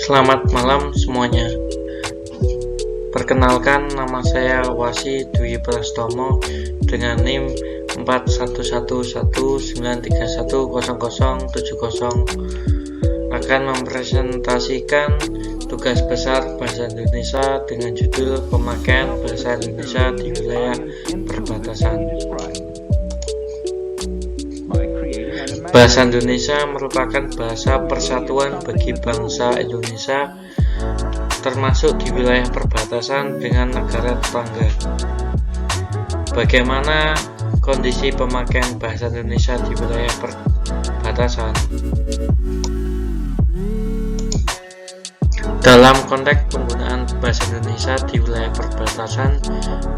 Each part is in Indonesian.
Selamat malam semuanya. Perkenalkan, nama saya Wasi Dwi Prastomo dengan NIM 4119310070 akan mempresentasikan tugas besar bahasa Indonesia dengan judul pemakaian bahasa Indonesia di wilayah perbatasan. Bahasa Indonesia merupakan bahasa persatuan bagi bangsa Indonesia, termasuk di wilayah perbatasan dengan negara tetangga. Bagaimana kondisi pemakaian bahasa Indonesia di wilayah perbatasan? Dalam konteks penggunaan bahasa Indonesia di wilayah perbatasan,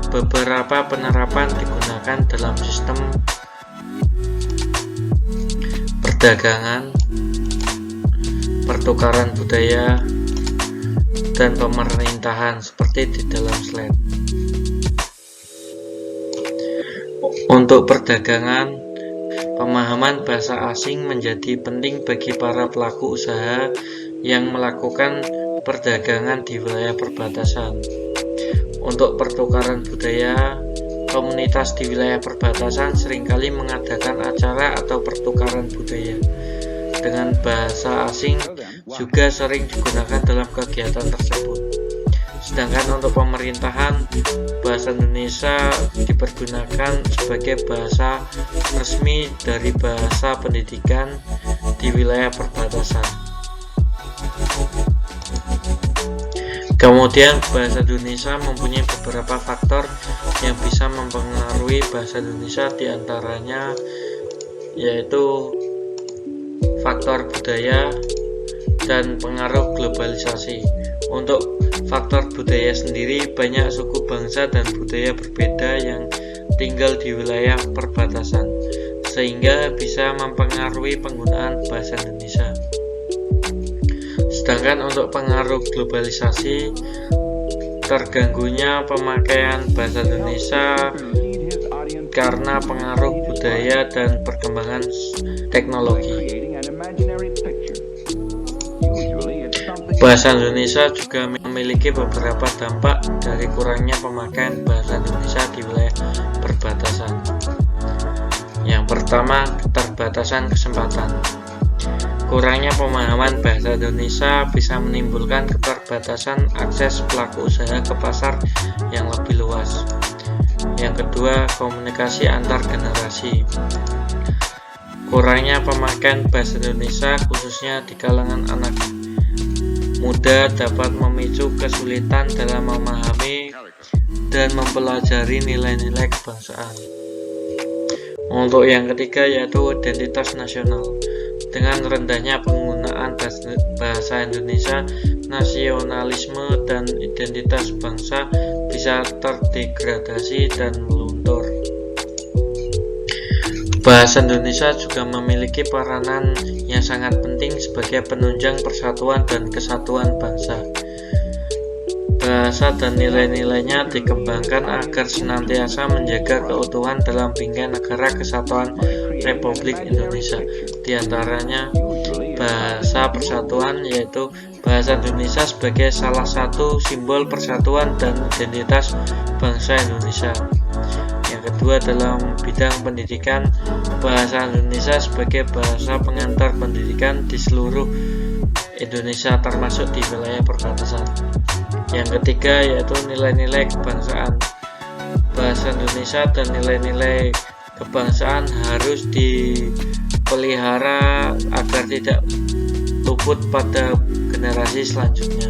beberapa penerapan digunakan dalam sistem perdagangan, pertukaran budaya, dan pemerintahan seperti di dalam slide. Untuk perdagangan, pemahaman bahasa asing menjadi penting bagi para pelaku usaha yang melakukan perdagangan di wilayah perbatasan. Untuk pertukaran budaya, komunitas di wilayah perbatasan seringkali mengadakan acara atau pertukaran budaya dengan bahasa asing juga sering digunakan dalam kegiatan tersebut. Sedangkan untuk pemerintahan, bahasa Indonesia dipergunakan sebagai bahasa resmi dari bahasa pendidikan di wilayah perbatasan. Kemudian, bahasa Indonesia mempunyai beberapa faktor yang bisa mempengaruhi bahasa Indonesia, diantaranya yaitu faktor budaya dan pengaruh globalisasi. Untuk faktor budaya sendiri, banyak suku bangsa dan budaya berbeda yang tinggal di wilayah perbatasan, sehingga bisa mempengaruhi penggunaan bahasa Indonesia. Sedangkan untuk pengaruh globalisasi, terganggunya pemakaian bahasa Indonesia karena pengaruh budaya dan perkembangan teknologi. Bahasa Indonesia juga memiliki beberapa dampak dari kurangnya pemakaian bahasa Indonesia di wilayah perbatasan. Yang pertama, keterbatasan kesempatan. Kurangnya pemahaman bahasa Indonesia bisa menimbulkan keterbatasan akses pelaku usaha ke pasar yang lebih luas. Yang kedua, komunikasi antar generasi. Kurangnya pemakaian bahasa Indonesia khususnya di kalangan anak muda dapat memicu kesulitan dalam memahami dan mempelajari nilai-nilai kebangsaan. Untuk yang ketiga yaitu identitas nasional. Dengan rendahnya penggunaan bahasa Indonesia, nasionalisme dan identitas bangsa bisa terdegradasi dan meluntur. Bahasa Indonesia juga memiliki peranan yang sangat penting sebagai penunjang persatuan dan kesatuan bangsa. Bahasa dan nilai-nilainya dikembangkan agar senantiasa menjaga keutuhan dalam bingkai negara kesatuan Republik Indonesia. Di antaranya bahasa persatuan, yaitu bahasa Indonesia sebagai salah satu simbol persatuan dan identitas bangsa Indonesia. Yang kedua, dalam bidang pendidikan, bahasa Indonesia sebagai bahasa pengantar pendidikan di seluruh Indonesia termasuk di wilayah perbatasan. Yang ketiga yaitu nilai-nilai kebangsaan. Bahasa Indonesia dan nilai-nilai kebangsaan harus dipelihara agar tidak luput pada generasi selanjutnya.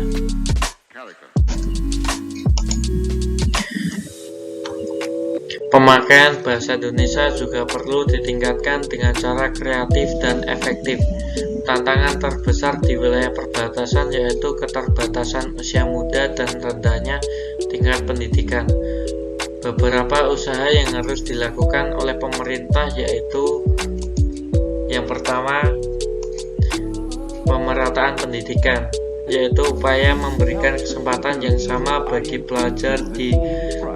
Pemakaian bahasa Indonesia juga perlu ditingkatkan dengan cara kreatif dan efektif. Tantangan terbesar di wilayah perbatasan yaitu keterbatasan usia muda dan rendahnya tingkat pendidikan. Beberapa usaha yang harus dilakukan oleh pemerintah yaitu yang pertama, pemerataan pendidikan, yaitu upaya memberikan kesempatan yang sama bagi pelajar di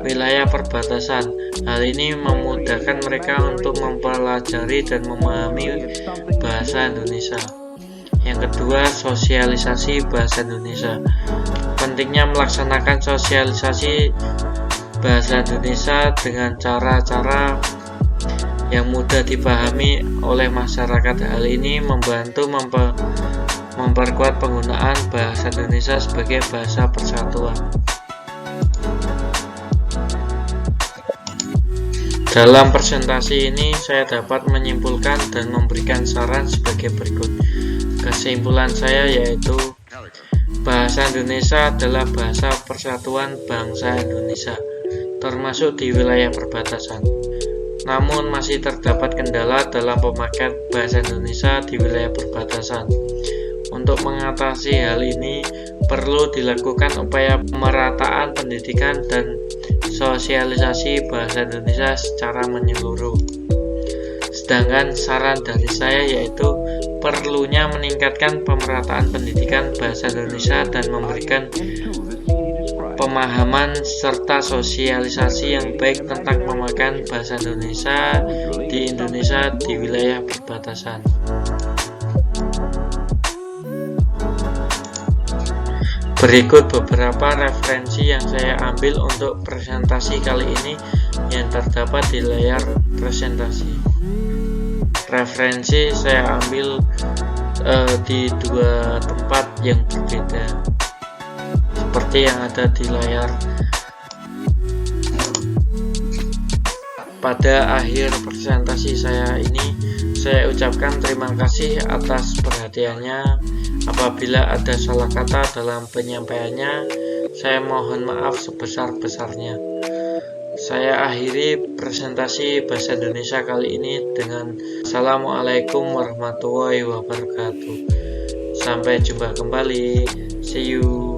wilayah perbatasan. Hal ini memudahkan mereka untuk mempelajari dan memahami bahasa Indonesia. Yang kedua, sosialisasi bahasa Indonesia. Pentingnya melaksanakan sosialisasi bahasa Indonesia dengan cara-cara yang mudah dipahami oleh masyarakat. Hal ini membantu memperkuat penggunaan bahasa Indonesia sebagai bahasa persatuan. Dalam presentasi ini saya dapat menyimpulkan dan memberikan saran sebagai berikut. Kesimpulan saya yaitu bahasa Indonesia adalah bahasa persatuan bangsa Indonesia, termasuk di wilayah perbatasan. Namun masih terdapat kendala dalam pemakaian bahasa Indonesia di wilayah perbatasan. Untuk mengatasi hal ini perlu dilakukan upaya pemerataan pendidikan dan sosialisasi bahasa Indonesia secara menyeluruh. Sedangkan saran dari saya yaitu perlunya meningkatkan pemerataan pendidikan bahasa Indonesia dan memberikan pemahaman serta sosialisasi yang baik tentang pemakaian bahasa Indonesia di wilayah perbatasan. Berikut beberapa referensi yang saya ambil untuk presentasi kali ini yang terdapat di layar presentasi. Referensi saya ambil di dua tempat yang berbeda, seperti yang ada di layar. Pada akhir presentasi saya ini, saya ucapkan terima kasih atas perhatiannya. Apabila ada salah kata dalam penyampaiannya, saya mohon maaf sebesar-besarnya. Saya akhiri presentasi bahasa Indonesia kali ini dengan Assalamualaikum warahmatullahi wabarakatuh. Sampai jumpa kembali. See you.